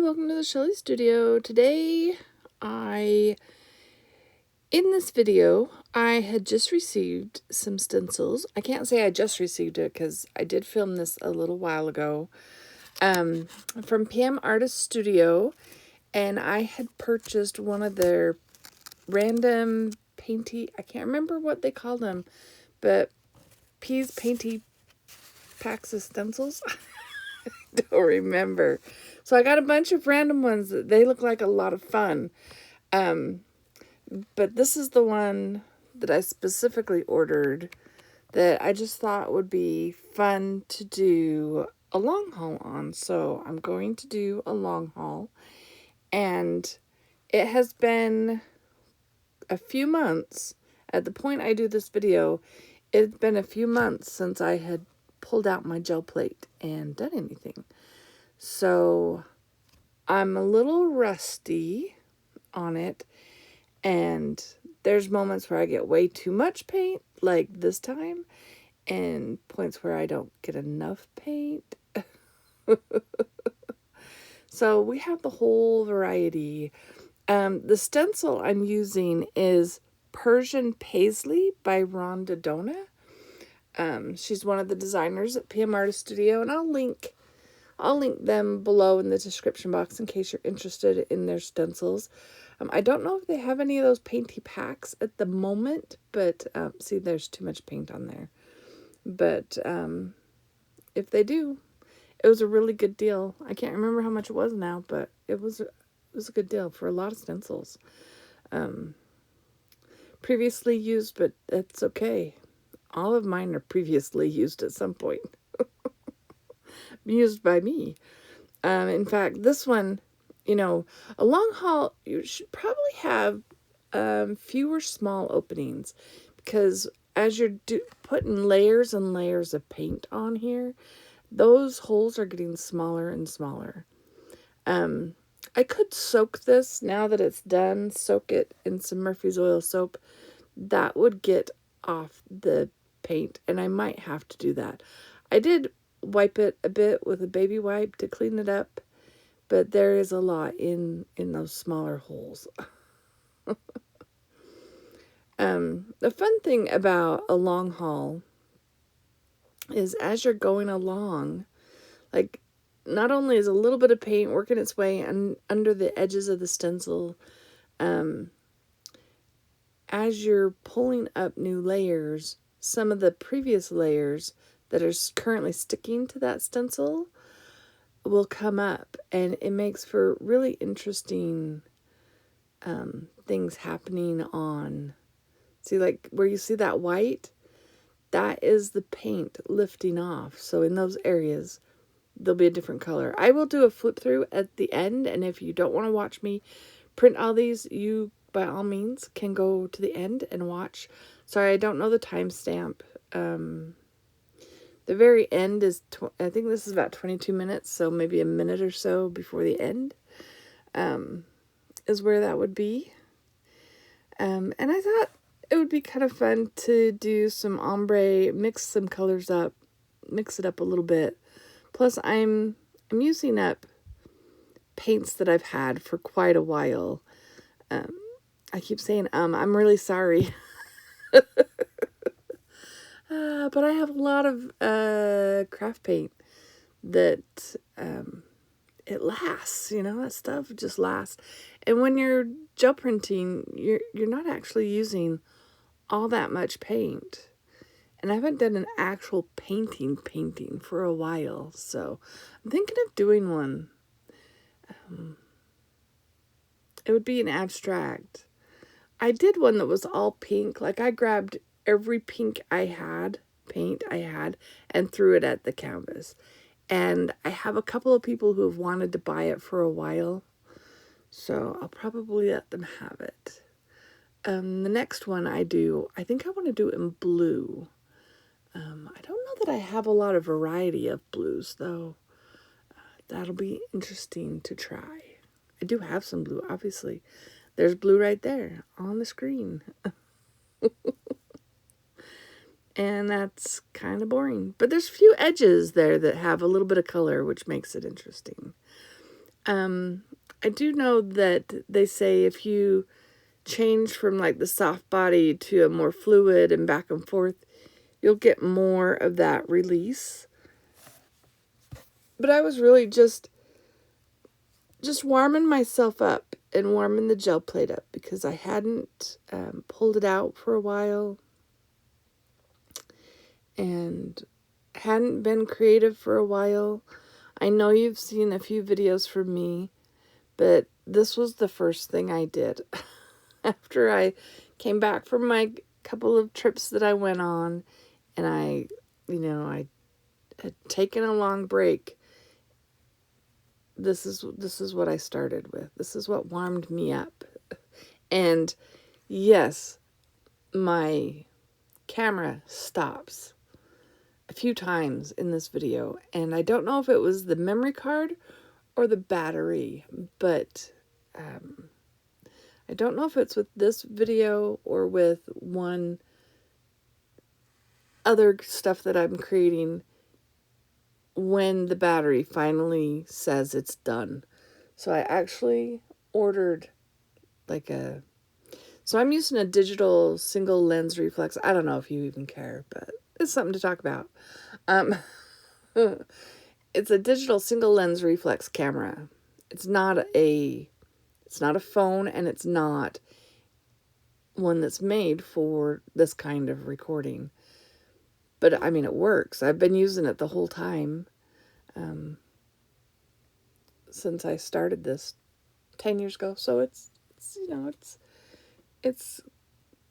welcome to the Shelly Studio. Today, in this video, I had just received some stencils. I can't say I just received it because I did film this a little while ago from PM Artist Studio, and I had purchased one of their random painty, I can't remember what they call them, but P's Painty Packs of Stencils. Don't remember. So I got a bunch of random ones that they look like a lot of fun. But this is the one that I specifically ordered that I just thought would be fun to do a long haul on. So I'm going to do a long haul. And it has been a few months. At the point I do this video, it's been a few months since I had pulled out my gel plate and done anything. So I'm a little rusty on it, and there's moments where I get way too much paint, like this time, and points where I don't get enough paint. So we have the whole variety. The stencil I'm using is Persian Paisley by Rhonda Dona. She's one of the designers at PM Artist Studio, and I'll link them below in the description box in case you're interested in their stencils. I don't know if they have any of those painty packs at the moment, but see, there's too much paint on there. But if they do, it was a really good deal. I can't remember how much it was now, but it was a good deal for a lot of stencils. Previously used, but that's okay. All of mine are previously used at some point. Used by me. In fact, this one, a long haul, you should probably have fewer small openings, because as you're putting layers and layers of paint on here, those holes are getting smaller and smaller. I could soak this now that it's done, soak it in some Murphy's oil soap. That would get off the paint, and I might have to do that. I did wipe it a bit with a baby wipe to clean it up, but there is a lot in those smaller holes. The fun thing about a long haul is as you're going along, like, not only is a little bit of paint working its way under the edges of the stencil, as you're pulling up new layers, some of the previous layers that are currently sticking to that stencil will come up, and it makes for really interesting things happening on. See, like where you see that white, that is the paint lifting off. So in those areas, there'll be a different color. I will do a flip through at the end, and if you don't want to watch me print all these, you by all means can go to the end and watch. Sorry, I don't know the timestamp. The very end is, I think this is about 22 minutes, so maybe a minute or so before the end is where that would be. And I thought it would be kind of fun to do some ombre, mix some colors up, mix it up a little bit. Plus, I'm using up paints that I've had for quite a while. I keep saying, I'm really sorry. But I have a lot of craft paint that it lasts, that stuff just lasts. And when you're gel printing, you're not actually using all that much paint. And I haven't done an actual painting for a while, so I'm thinking of doing one. It would be an abstract. I did one that was all pink. Like, I grabbed every pink paint I had, and threw it at the canvas. And I have a couple of people who have wanted to buy it for a while, so I'll probably let them have it. The next one I think I want to do it in blue. I don't know that I have a lot of variety of blues, though. That'll be interesting to try. I do have some blue, obviously. There's blue right there on the screen. And that's kind of boring. But there's a few edges there that have a little bit of color, which makes it interesting. I do know that they say if you change from like the soft body to a more fluid and back and forth, you'll get more of that release. But I was really just warming myself up and warming the gel plate up because I hadn't pulled it out for a while and hadn't been creative for a while. I know you've seen a few videos from me, but this was the first thing I did after I came back from my couple of trips that I went on, and I had taken a long break. This is what I started with. This is what warmed me up. And yes, my camera stops a few times in this video, and I don't know if it was the memory card or the battery, but I don't know if it's with this video or with one other stuff that I'm creating when the battery finally says it's done. So I actually ordered so I'm using a digital single lens reflex. I don't know if you even care, but it's something to talk about. It's a digital single lens reflex camera. It's not a phone, and it's not one that's made for this kind of recording. But I mean, it works. I've been using it the whole time since I started this 10 years ago. So it's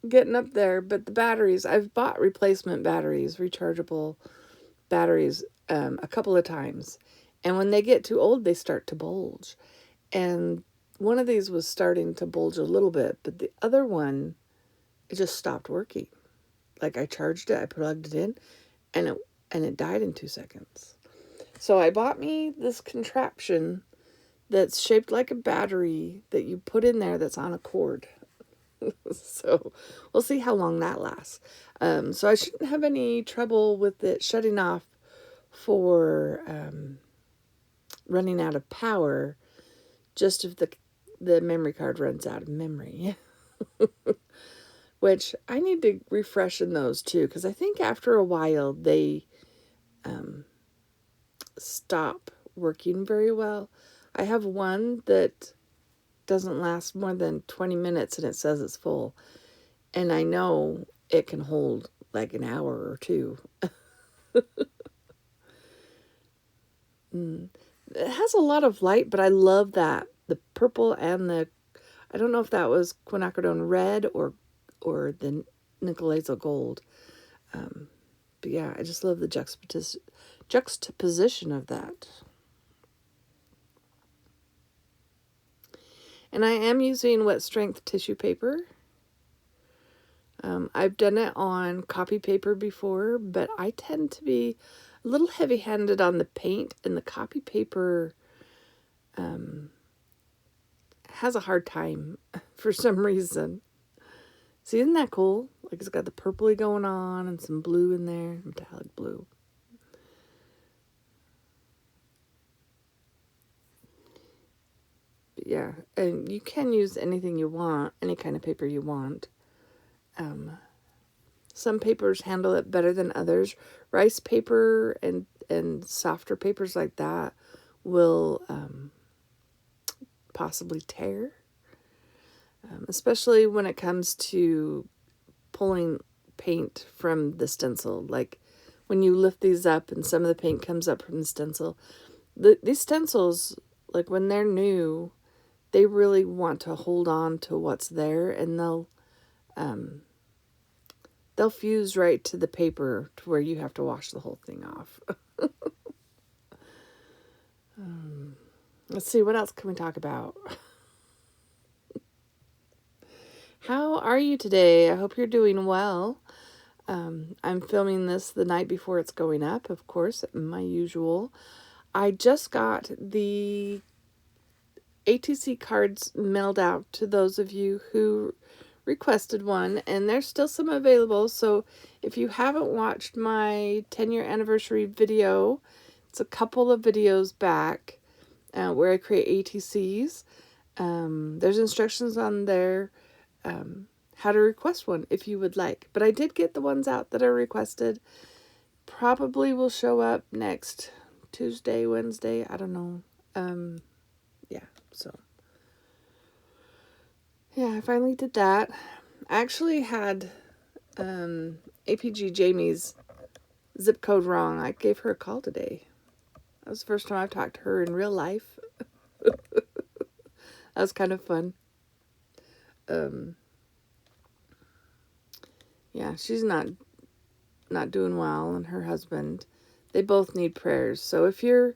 getting up there. But the batteries, I've bought replacement batteries, rechargeable batteries, a couple of times. And when they get too old, they start to bulge. And one of these was starting to bulge a little bit, but the other one, it just stopped working. Like I charged it, I plugged it in, and it died in 2 seconds. So I bought me this contraption that's shaped like a battery that you put in there that's on a cord. So we'll see how long that lasts. So I shouldn't have any trouble with it shutting off for running out of power, just if the memory card runs out of memory. Which I need to refresh in those too, because I think after a while they stop working very well. I have one that doesn't last more than 20 minutes and it says it's full. And I know it can hold like an hour or two. It has a lot of light, but I love that. The purple and I don't know if that was quinacridone red or the nickel laser gold. But yeah, I just love the juxtaposition of that. And I am using wet strength tissue paper. I've done it on copy paper before, but I tend to be a little heavy-handed on the paint, and the copy paper has a hard time for some reason. See, isn't that cool? Like, it's got the purpley going on and some blue in there, metallic blue. But yeah, and you can use anything you want, any kind of paper you want. Some papers handle it better than others. Rice paper and softer papers like that will possibly tear. Especially when it comes to pulling paint from the stencil. Like when you lift these up and some of the paint comes up from the stencil. These stencils, like when they're new, they really want to hold on to what's there, and they'll fuse right to the paper to where you have to wash the whole thing off. Let's see, what else can we talk about? How are you today? I hope you're doing well. I'm filming this the night before it's going up, of course, my usual. I just got the ATC cards mailed out to those of you who requested one, and there's still some available. So if you haven't watched my 10-year anniversary video, it's a couple of videos back. where I create ATCs. There's instructions on there how to request one if you would like. But I did get the ones out that are requested. Probably will show up next Tuesday, Wednesday. I don't know. Yeah, so. Yeah, I finally did that. I actually had APG Jamie's zip code wrong. I gave her a call today. That was the first time I've talked to her in real life. That was kind of fun. Yeah, she's not doing well, and her husband, they both need prayers. So if you're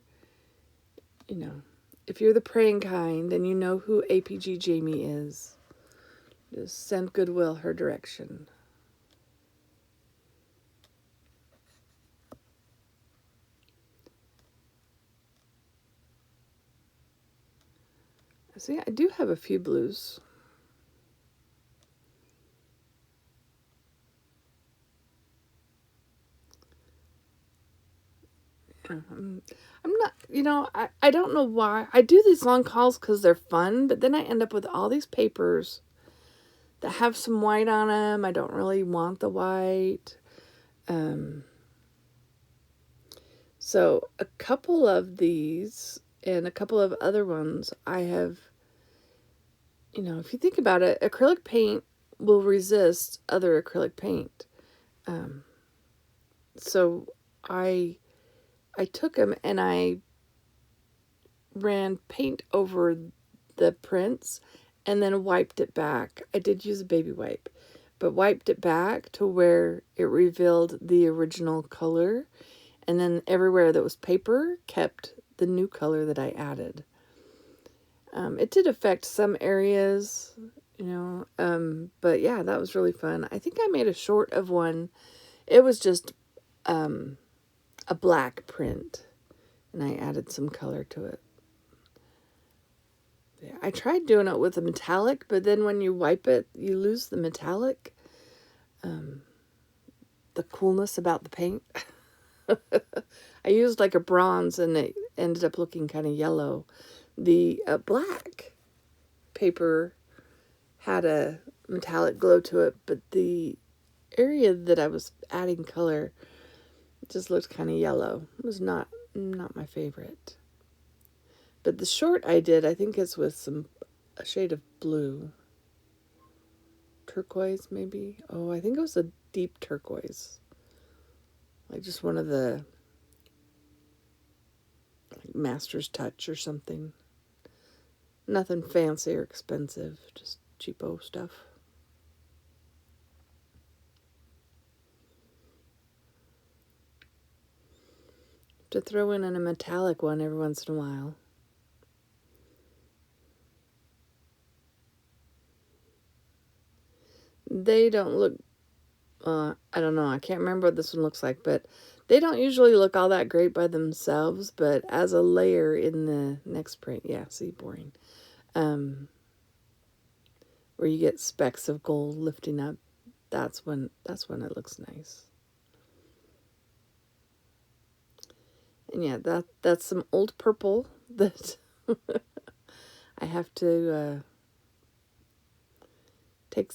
the praying kind and you know who APG Jamie is, just send goodwill her direction. See, I do have a few blues. I'm not, I don't know why. I do these long hauls because they're fun, but then I end up with all these papers that have some white on them. I don't really want the white. So a couple of these and a couple of other ones I have, if you think about it, acrylic paint will resist other acrylic paint. So I took them and I ran paint over the prints and then wiped it back. I did use a baby wipe, but wiped it back to where it revealed the original color. And then everywhere that was paper kept the new color that I added. It did affect some areas, but yeah, that was really fun. I think I made a short of one. It was just a black print, and I added some color to it. Yeah, I tried doing it with a metallic, but then when you wipe it, you lose the metallic, the coolness about the paint. I used like a bronze, and it ended up looking kind of yellow. The black paper had a metallic glow to it, but the area that I was adding color just looked kind of yellow. It was not my favorite. But the short I did, I think it's with a shade of blue. Turquoise, maybe? Oh, I think it was a deep turquoise. Like just one of the Master's Touch or something. Nothing fancy or expensive, just cheapo stuff. To throw in a metallic one every once in a while. They don't look, I don't know, I can't remember what this one looks like, but they don't usually look all that great by themselves, but as a layer in the next print, yeah, see, boring. Where you get specks of gold lifting up, that's when it looks nice. And yeah, that's some old purple that I have to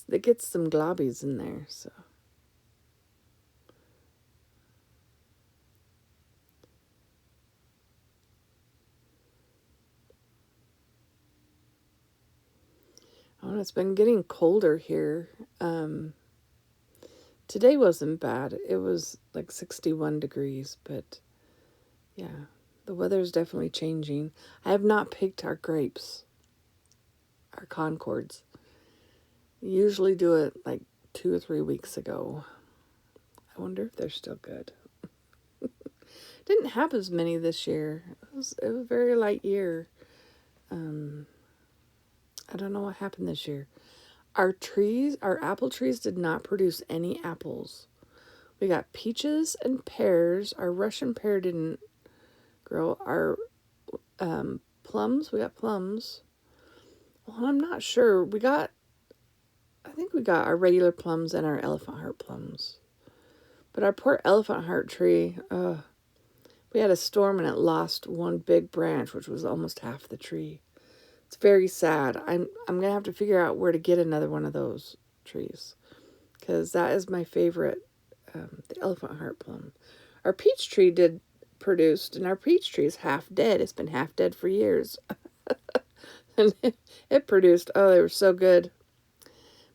it gets some globbies in there, so. Oh, it's been getting colder here. Today wasn't bad. It was like 61 degrees, but yeah, the weather's definitely changing. I have not picked our grapes, our Concords. Usually do it like 2 or 3 weeks ago. I wonder if they're still good. Didn't have as many this year. It was a very light year. I don't know what happened this year. Our apple trees did not produce any apples. We got peaches and pears. Our Russian pear didn't grow. Our plums, we got plums. Well, I'm not sure. I think we got our regular plums and our elephant heart plums. But our poor elephant heart tree, we We had a storm and it lost one big branch, which was almost half the tree. It's very sad. I'm gonna have to figure out where to get another one of those trees, because that is my favorite. The elephant heart plum. Our peach tree did produced, and our peach tree is half dead. It's been half dead for years. And it produced. Oh, they were so good.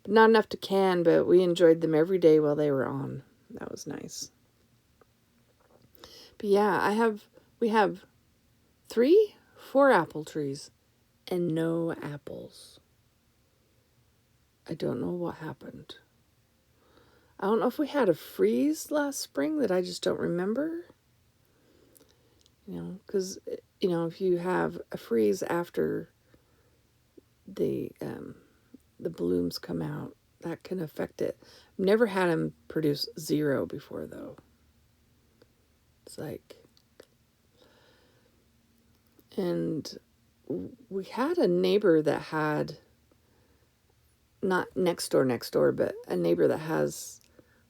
But not enough to can, but we enjoyed them every day while they were on. That was nice. But yeah, we have 4 apple trees and no apples. I don't know what happened. I don't know if we had a freeze last spring that I just don't remember. Because, if you have a freeze after the blooms come out, that can affect it. I've never had them produce 0 before, though. It's like... And we had a neighbor that had... Not next door, but a neighbor that has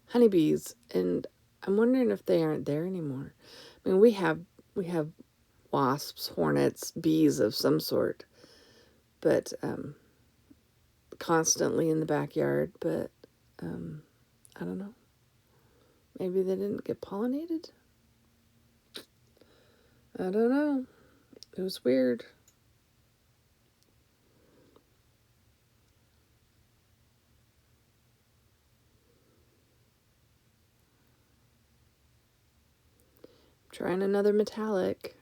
honeybees, and I'm wondering if they aren't there anymore. I mean, we have wasps, hornets, bees of some sort, but constantly in the backyard. But I don't know. Maybe they didn't get pollinated. I don't know. It was weird. Trying another metallic.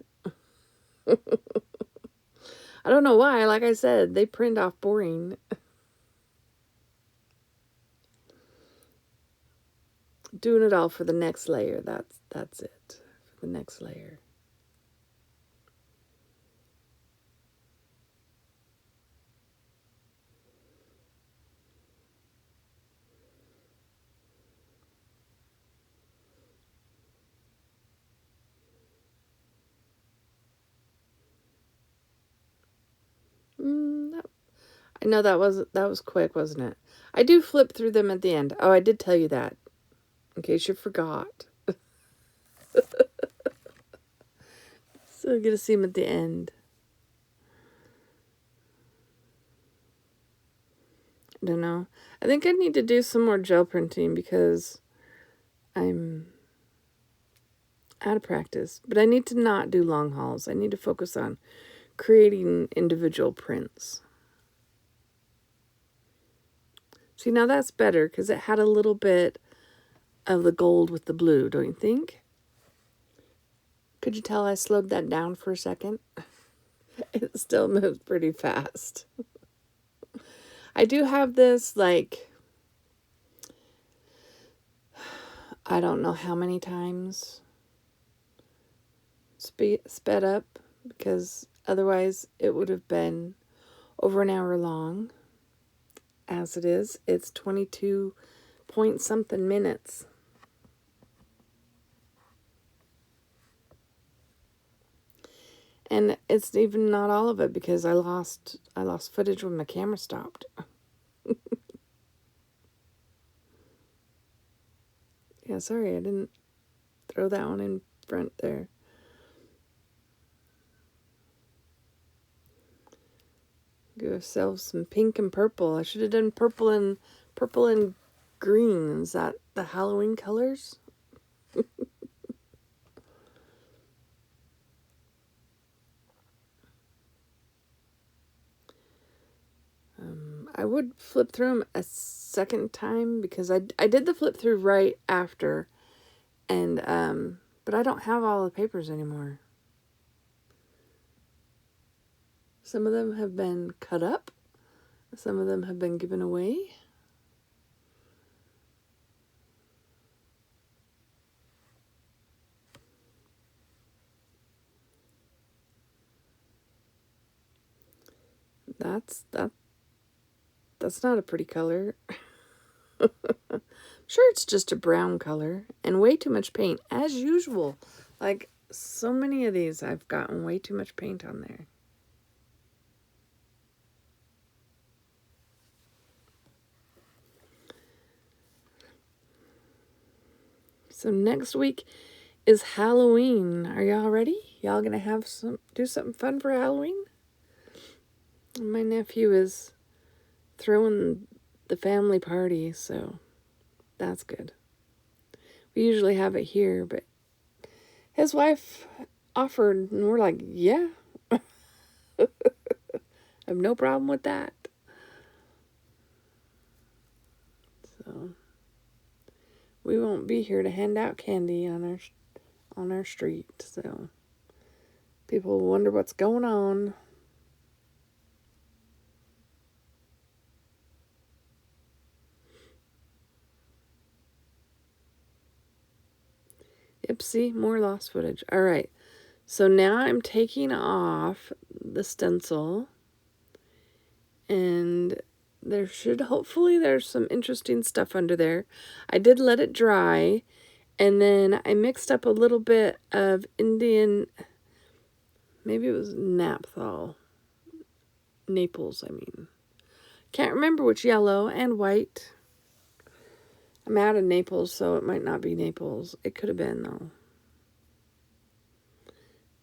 I don't know why. Like I said, they print off boring. Doing it all for the next layer. That's it. For the next layer. I know that was quick, wasn't it? I do flip through them at the end. Oh, I did tell you that, in case you forgot. So you're gonna see them at the end. I don't know. I think I need to do some more gel printing because I'm out of practice. But I need to not do long hauls. I need to focus on creating individual prints. See, now that's better because it had a little bit of the gold with the blue, don't you think? Could you tell I slowed that down for a second? It still moves pretty fast. I do have this, like, I don't know how many times sped up, because otherwise it would have been over an hour long. As it is, it's 22 point something minutes. And it's even not all of it because I lost footage when my camera stopped. Yeah, sorry, I didn't throw that one in front there. Give ourselves some pink and purple. I should have done purple and green. Is that the Halloween colors? I would flip through them a second time because I did the flip through right after, and but I don't have all the papers anymore. Some of them have been cut up. Some of them have been given away. That's not a pretty color. I'm sure it's just a brown color and way too much paint, as usual. Like so many of these, I've gotten way too much paint on there. So next week is Halloween. Are y'all ready? Y'all gonna do something fun for Halloween? My nephew is throwing the family party, so that's good. We usually have it here, but his wife offered, and we're like, yeah. I have no problem with that. So we won't be here to hand out candy on our street, so people will wonder what's going on. Yep, see, more lost footage. All right, so now I'm taking off the stencil, and hopefully there's some interesting stuff under there. I did let it dry, and then I mixed up a little bit of Indian, maybe it was Naples, I mean. Can't remember which yellow and white. I'm out of Naples, so it might not be Naples. It could have been, though.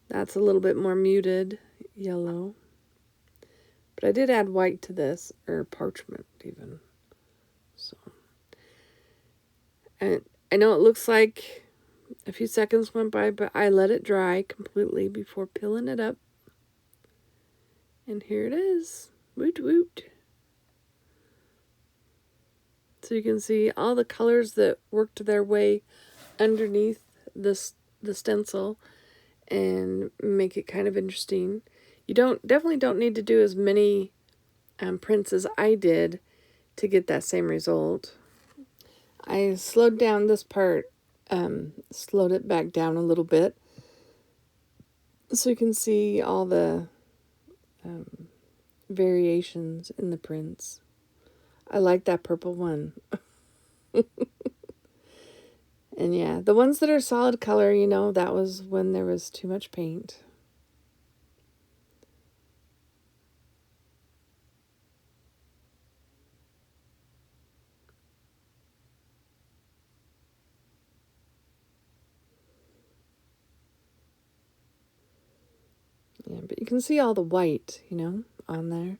That's a little bit more muted yellow. But I did add white to this, or parchment even. So, and I know it looks like a few seconds went by, but I let it dry completely before peeling it up. And here it is. Woot woot. So you can see all the colors that worked their way underneath the stencil and make it kind of interesting. You definitely don't need to do as many prints as I did to get that same result. I slowed down this part, slowed it back down a little bit so you can see all the variations in the prints. I like that purple one. And yeah, the ones that are solid color, that was when there was too much paint. Yeah, but you can see all the white, on there.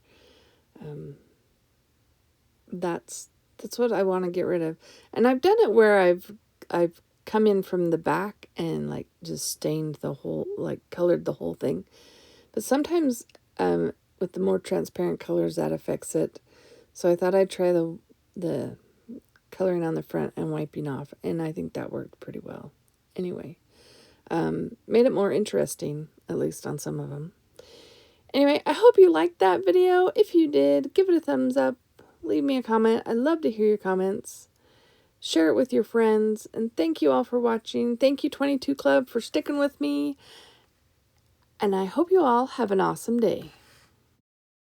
That's what I want to get rid of. And I've done it where I've come in from the back and like just stained the whole, like colored the whole thing. But sometimes with the more transparent colors that affects it. So I thought I'd try the coloring on the front and wiping off, and I think that worked pretty well. Anyway, made it more interesting, at least on some of them. Anyway, I hope you liked that video. If you did, give it a thumbs up. Leave me a comment. I'd love to hear your comments. Share it with your friends. And thank you all for watching. Thank you, 22 Club, for sticking with me. And I hope you all have an awesome day.